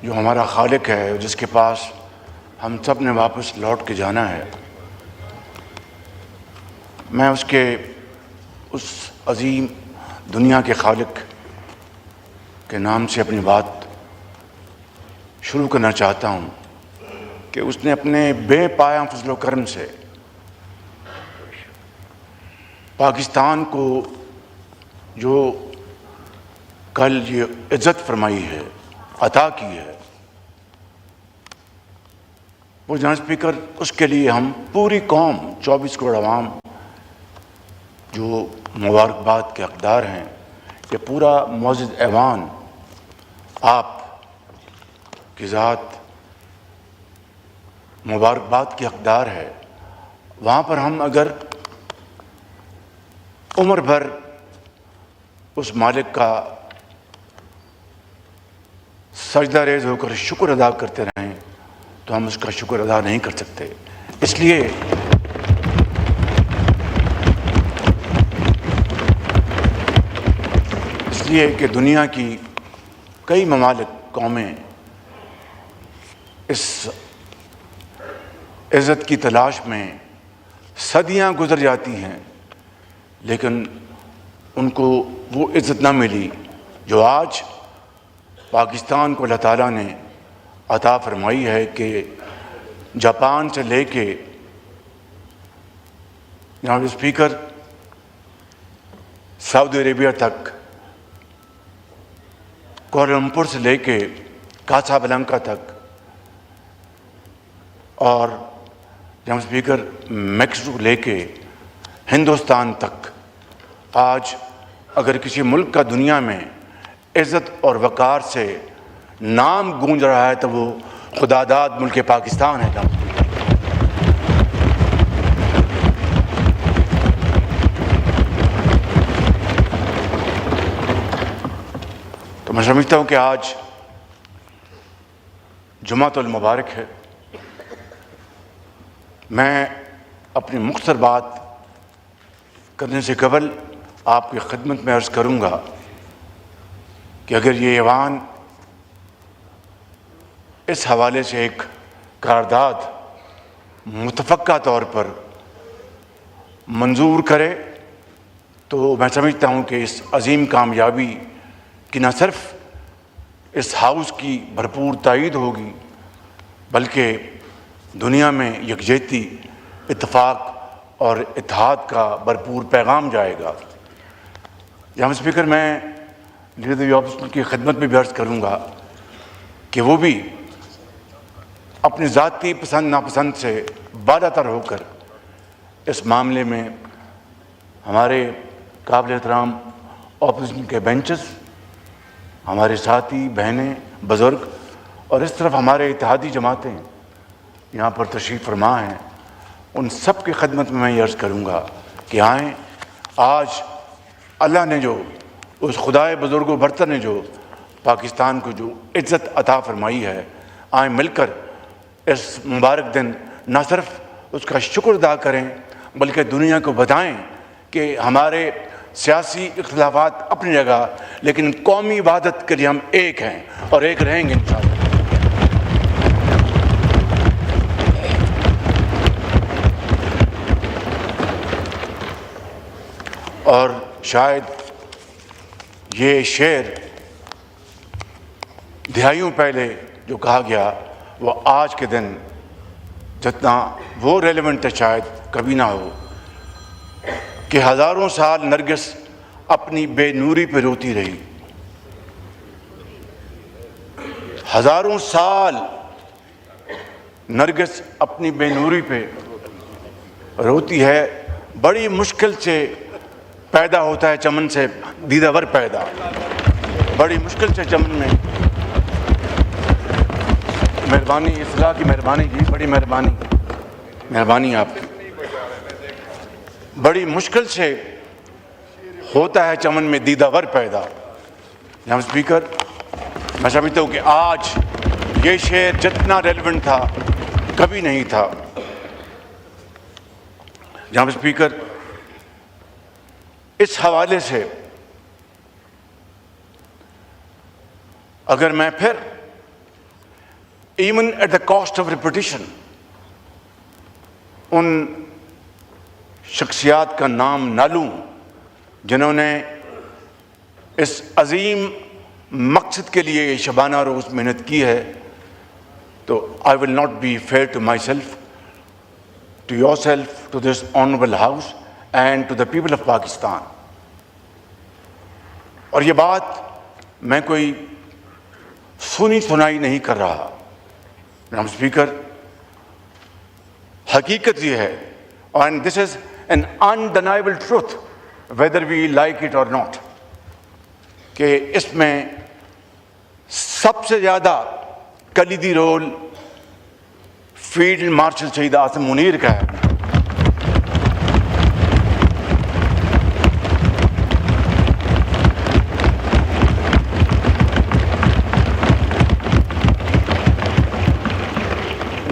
جو ہمارا خالق ہے، جس کے پاس ہم سب نے واپس لوٹ کے جانا ہے، میں اس عظیم دنیا کے خالق کے نام سے اپنی بات شروع کرنا چاہتا ہوں کہ اس نے اپنے بے پایہ فضل و کرم سے پاکستان کو جو کل یہ عزت فرمائی ہے، عطا کی ہے، وہ جناب اسپیکر اس کے لیے ہم پوری قوم 24 کروڑ عوام جو مبارکباد کے حقدار ہیں، یہ پورا معزز ایوان آپ کی ذات مبارکباد کے حقدار ہے۔ وہاں پر ہم اگر عمر بھر اس مالک کا سجدہ ریز ہو کر شکر ادا کرتے رہیں تو ہم اس کا شکر ادا نہیں کر سکتے۔ اس لیے کہ دنیا کی کئی ممالک، قومیں اس عزت کی تلاش میں صدیاں گزر جاتی ہیں، لیکن ان کو وہ عزت نہ ملی جو آج پاکستان کو اللہ تعالیٰ نے عطا فرمائی ہے کہ جاپان سے لے کے جناب اسپیکر سعودی عربیہ تک، کوالالمپور سے لے کے کاسابلانکا تک، اور جناب اسپیکر میکسیکو لے کے ہندوستان تک، آج اگر کسی ملک کا دنیا میں عزت اور وقار سے نام گونج رہا ہے تو وہ خدا داد ملک پاکستان ہے۔ تو میں سمجھتا ہوں کہ آج جمعۃ المبارک ہے۔ میں اپنی مختصر بات کرنے سے قبل آپ کی خدمت میں عرض کروں گا کہ اگر یہ ایوان اس حوالے سے ایک قرارداد متفقہ طور پر منظور کرے تو میں سمجھتا ہوں کہ اس عظیم کامیابی کی نہ صرف اس ہاؤس کی بھرپور تائید ہوگی بلکہ دنیا میں یکجہتی، اتفاق اور اتحاد کا بھرپور پیغام جائے گا۔ جناب اسپیکر، میں لیڈر آفس کی خدمت میں بھی عرض کروں گا کہ وہ بھی اپنی ذاتی پسند ناپسند سے بالا تر ہو کر اس معاملے میں ہمارے قابل احترام اپوزیشن کے بینچز، ہمارے ساتھی، بہنیں، بزرگ اور اس طرف ہمارے اتحادی جماعتیں یہاں پر تشریف فرما ہیں، ان سب کی خدمت میں یہ عرض کروں گا کہ آئیں، آج اللہ نے جو اس خدائے بزرگ و برتر نے جو پاکستان کو جو عزت عطا فرمائی ہے، آئیں مل کر اس مبارک دن نہ صرف اس کا شکر ادا کریں بلکہ دنیا کو بتائیں کہ ہمارے سیاسی اختلافات اپنی جگہ لیکن قومی وحدت کے لیے ہم ایک ہیں اور ایک رہیں گے انشاءاللہ۔ اور شاید یہ شعر دہائیوں پہلے جو کہا گیا وہ آج کے دن جتنا وہ ریلیونٹ ہے شاید کبھی نہ ہو کہ ہزاروں سال نرگس اپنی بے نوری پہ روتی رہی، ہزاروں سال نرگس اپنی بے نوری پہ روتی ہے، بڑی مشکل سے پیدا ہوتا ہے چمن سے دیدہ ور پیدا، بڑی مشکل سے چمن میں، مہربانی اصلاح کی مہربانی جی، بڑی مہربانی آپ کی، بڑی مشکل سے ہوتا ہے چمن میں دیدہ ور پیدا۔ جناب اسپیکر، میں سمجھتا ہوں کہ آج یہ شعر جتنا ریلیونٹ تھا کبھی نہیں تھا۔ جناب اسپیکر، اس حوالے سے اگر میں پھر even at the cost of reputation ان شخصیات کا نام نہ لوں جنہوں نے اس عظیم مقصد کے لیے یہ شبانہ روز محنت کی ہے، تو I will not be fair to myself, to yourself, to this honourable house and to the people of Pakistan. اور یہ بات میں کوئی سنی سنائی نہیں کر رہا جناب اسپیکر، حقیقت یہ ہے، and this is an undeniable truth whether we like it or not, کہ اس میں سب سے زیادہ کلیدی رول فیلڈ مارشل شہید عاصم منیر کا ہے۔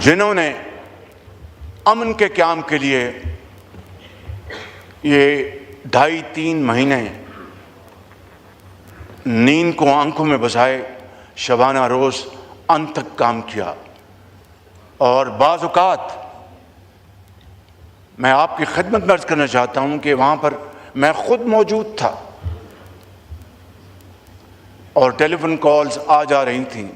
جنہوں نے امن کے قیام کے لیے یہ 2.5-3 مہینے نیند کو آنکھوں میں بسائے شبانہ روز انت تک کام کیا، اور بعض اوقات میں آپ کی خدمت میں عرض کرنا چاہتا ہوں کہ وہاں پر میں خود موجود تھا اور ٹیلی فون کالز آ جا رہی تھیں،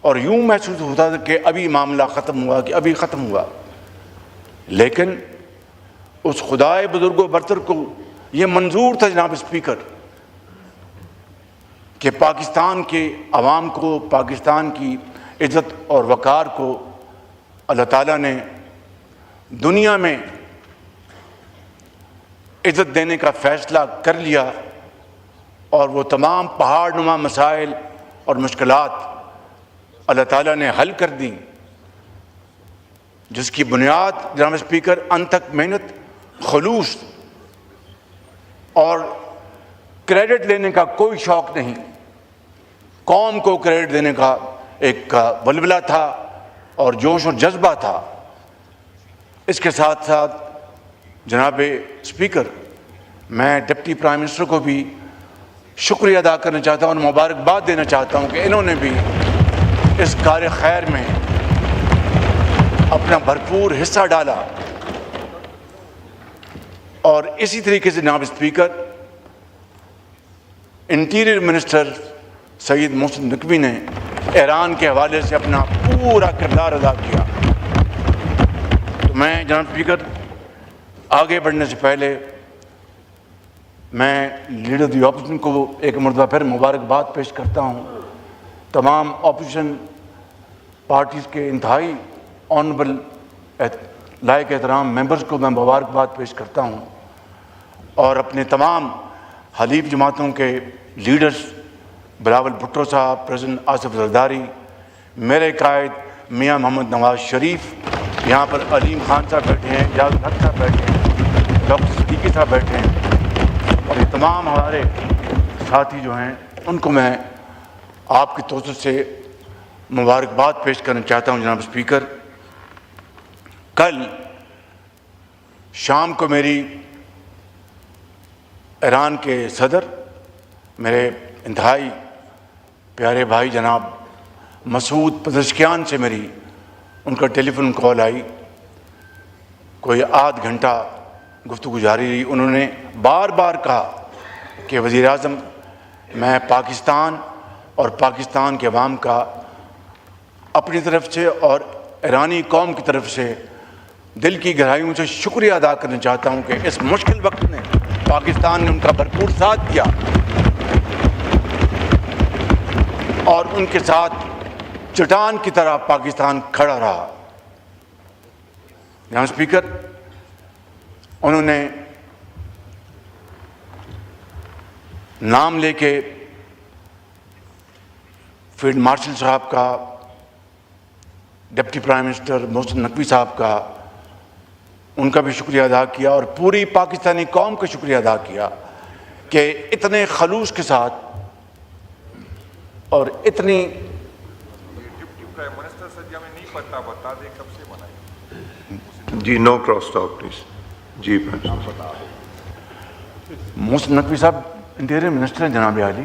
اور یوں محسوس ہوتا تھا کہ ابھی معاملہ ختم ہوا، کہ ابھی ختم ہوا، لیکن اس خدائے بزرگ و برتر کو یہ منظور تھا جناب اسپیکر کہ پاکستان کے عوام کو، پاکستان کی عزت اور وقار کو اللہ تعالیٰ نے دنیا میں عزت دینے کا فیصلہ کر لیا، اور وہ تمام پہاڑ نما مسائل اور مشکلات اللہ تعالیٰ نے حل کر دیں، جس کی بنیاد جناب اسپیکر انت تک محنت، خلوص اور کریڈٹ لینے کا کوئی شوق نہیں، قوم کو کریڈٹ دینے کا ایک ولولہ تھا اور جوش اور جذبہ تھا۔ اس کے ساتھ ساتھ جناب اسپیکر میں ڈپٹی پرائم منسٹر کو بھی شکریہ ادا کرنا چاہتا ہوں اور مبارکباد دینا چاہتا ہوں کہ انہوں نے بھی اس کار خیر میں اپنا بھرپور حصہ ڈالا، اور اسی طریقے سے جناب اسپیکر انٹیریئر منسٹر سید محسن نقوی نے ایران کے حوالے سے اپنا پورا کردار ادا کیا۔ تو میں جناب اسپیکر آگے بڑھنے سے پہلے میں لیڈر دی اپوزیشن کو ایک مرتبہ پھر مبارکباد پیش کرتا ہوں، تمام اپوزیشن پارٹیز کے انتہائی آنریبل لائق احترام ممبرز کو میں مبارکباد پیش کرتا ہوں، اور اپنے تمام حلیف جماعتوں کے لیڈرز بلاول بھٹو صاحب، پریزیڈنٹ آصف زرداری، میرے قائد میاں محمد نواز شریف، یہاں پر علیم خان صاحب بیٹھے ہیں، اجاز الحق صاحب بیٹھے ہیں، ڈاکٹر صدیقی صاحب بیٹھے ہیں، اور یہ تمام ہمارے ساتھی جو ہیں ان کو میں آپ کی توسط سے مبارکباد پیش کرنا چاہتا ہوں۔ جناب اسپیکر، کل شام کو میری ایران کے صدر، میرے انتہائی پیارے بھائی جناب مسعود پزشکیان سے میری ان کا ٹیلی فون کال آئی، کوئی آدھ گھنٹہ گفتگو جاری رہی۔ انہوں نے بار بار کہا کہ وزیر اعظم، میں پاکستان اور پاکستان کے عوام کا اپنی طرف سے اور ایرانی قوم کی طرف سے دل کی گہرائیوں سے شکریہ ادا کرنا چاہتا ہوں کہ اس مشکل وقت میں پاکستان نے ان کا بھرپور ساتھ دیا اور ان کے ساتھ چٹان کی طرح پاکستان کھڑا رہا۔ جناب اسپیکر، انہوں نے نام لے کے فیلڈ مارشل صاحب کا، deputy prime minister Mohsin Naqvi صاحب کا، ان کا بھی شکریہ ادا کیا، اور پوری پاکستانی قوم کا شکریہ ادا کیا کہ اتنے خلوص کے ساتھ اور اتنی ڈپٹی پرائم منسٹر سے ہمیں نہیں پتہ، بتا دیں کب سے منائیں جی، نو کراس ٹاک پلیز جی۔ محسن نقوی صاحب انٹیریئر منسٹر ہیں جناب عالی،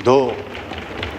2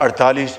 48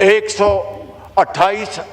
128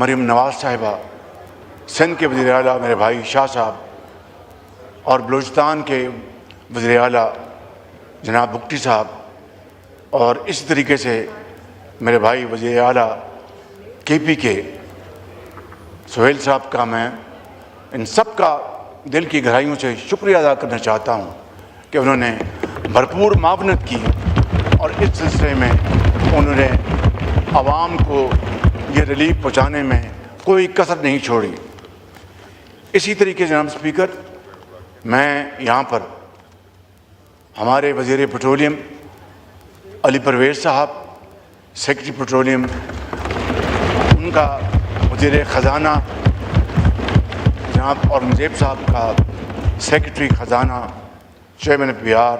مریم نواز صاحبہ، سندھ کے وزیر اعلیٰ میرے بھائی شاہ صاحب، اور بلوچستان کے وزیر اعلیٰ جناب بگٹی صاحب، اور اسی طریقے سے میرے بھائی وزیر اعلیٰ KP کے سہیل صاحب کا میں ان سب کا دل کی گہرائیوں سے شکریہ ادا کرنا چاہتا ہوں کہ انہوں نے بھرپور معاونت کی اور اس سلسلے میں انہوں نے عوام کو یہ ریلیف پہنچانے میں کوئی کسر نہیں چھوڑی۔ اسی طریقے سے جناب اسپیکر، میں یہاں پر ہمارے وزیر پیٹرولیم علی پرویز صاحب، سیکرٹری پیٹرولیم، ان کا وزیر خزانہ جناب اورنگزیب صاحب کا سیکرٹری خزانہ، چیئرمین آف بہار،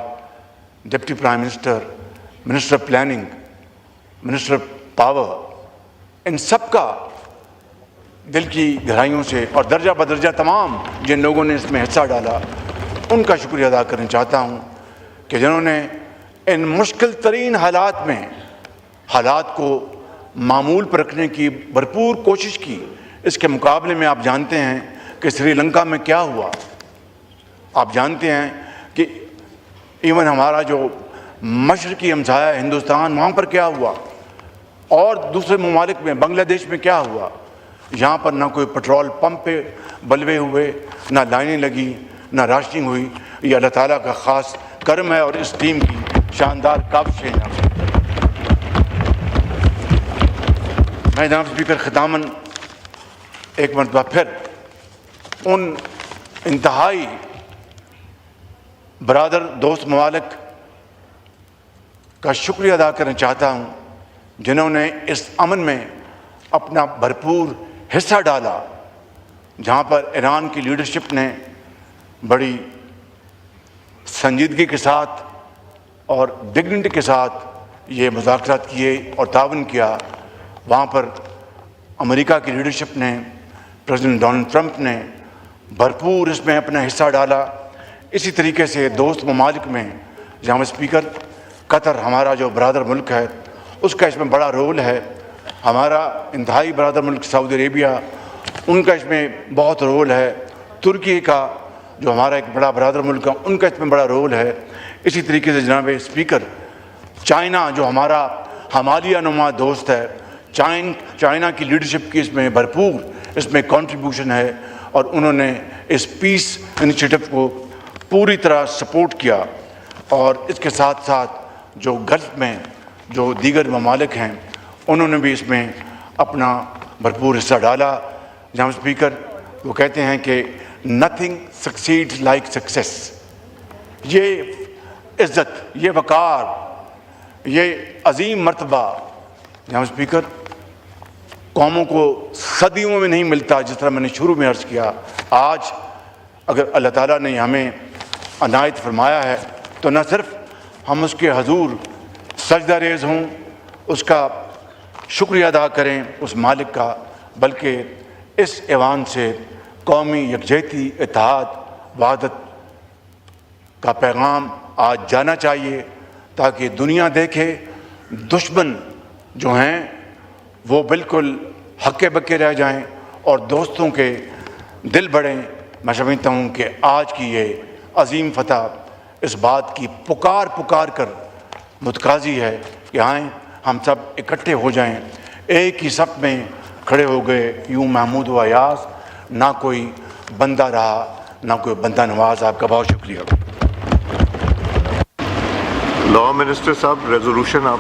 deputy prime minister, minister of planning, minister of power, ان سب کا دل کی گہرائیوں سے اور درجہ بدرجہ تمام جن لوگوں نے اس میں حصہ ڈالا ان کا شکریہ ادا کرنا چاہتا ہوں کہ جنہوں نے ان مشکل ترین حالات میں حالات کو معمول پر رکھنے کی بھرپور کوشش کی۔ اس کے مقابلے میں آپ جانتے ہیں کہ سری لنکا میں کیا ہوا، آپ جانتے ہیں کہ ایون ہمارا جو مشرقی ہمسایہ ہے ہندوستان، وہاں پر کیا ہوا، اور دوسرے ممالک میں بنگلہ دیش میں کیا ہوا۔ یہاں پر نہ کوئی پیٹرول پمپ پہ بلوے ہوئے، نہ لائنیں لگی، نہ راشننگ ہوئی۔ یہ اللہ تعالیٰ کا خاص کرم ہے اور اس ٹیم کی شاندار کاوش ہے۔ میں جناب اسپیکر ختاماً ایک مرتبہ پھر ان انتہائی برادر دوست ممالک کا شکریہ ادا کرنا چاہتا ہوں جنہوں نے اس امن میں اپنا بھرپور حصہ ڈالا، جہاں پر ایران کی لیڈرشپ نے بڑی سنجیدگی کے ساتھ اور ڈگنیٹی کے ساتھ یہ مذاکرات کیے اور تعاون کیا، وہاں پر امریکہ کی لیڈرشپ نے، پریزیڈنٹ ڈونلڈ ٹرمپ نے بھرپور اس میں اپنا حصہ ڈالا۔ اسی طریقے سے دوست ممالک میں جناب اسپیکر، قطر ہمارا جو برادر ملک ہے اس کا اس میں بڑا رول ہے۔ ہمارا انتہائی برادر ملک سعودی عربیہ، ان کا اس میں بہت رول ہے۔ ترکی کا جو ہمارا ایک بڑا برادر ملک ہے، ان کا اس میں بڑا رول ہے۔ اسی طریقے سے جناب اسپیکر، چائنا جو ہمارا ہمالیہ نما دوست ہے، چائنا کی لیڈرشپ کی اس میں بھرپور اس میں کنٹریبیوشن ہے، اور انہوں نے اس پیس انیشیٹو کو پوری طرح سپورٹ کیا۔ اور اس کے ساتھ ساتھ جو گلف میں جو دیگر ممالک ہیں انہوں نے بھی اس میں اپنا بھرپور حصہ ڈالا۔ جناب اسپیکر، وہ کہتے ہیں کہ نتھنگ سکسیڈز لائک سکسیس۔ یہ عزت، یہ وقار، یہ عظیم مرتبہ جناب اسپیکر قوموں کو صدیوں میں نہیں ملتا، جس طرح میں نے شروع میں عرض کیا۔ آج اگر اللہ تعالیٰ نے ہمیں عنایت فرمایا ہے تو نہ صرف ہم اس کے حضور سجدہ ریز ہوں، اس کا شکریہ ادا کریں اس مالک کا، بلکہ اس ایوان سے قومی یکجہتی، اتحاد، وحدت کا پیغام آج جانا چاہیے، تاکہ دنیا دیکھے دشمن جو ہیں وہ بالکل ہکے بکے رہ جائیں اور دوستوں کے دل بڑھیں۔ میں سمجھتا ہوں کہ آج کی یہ عظیم فتح اس بات کی پکار کر متقاضی ہے کہ آئیں ہم سب اکٹھے ہو جائیں، ایک ہی صف میں کھڑے ہو گئے، یوں محمود و ایاز، نہ کوئی بندہ رہا نہ کوئی بندہ نواز۔ آپ کا بہت شکریہ۔ لا منسٹر صاحب، ریزولوشن آپ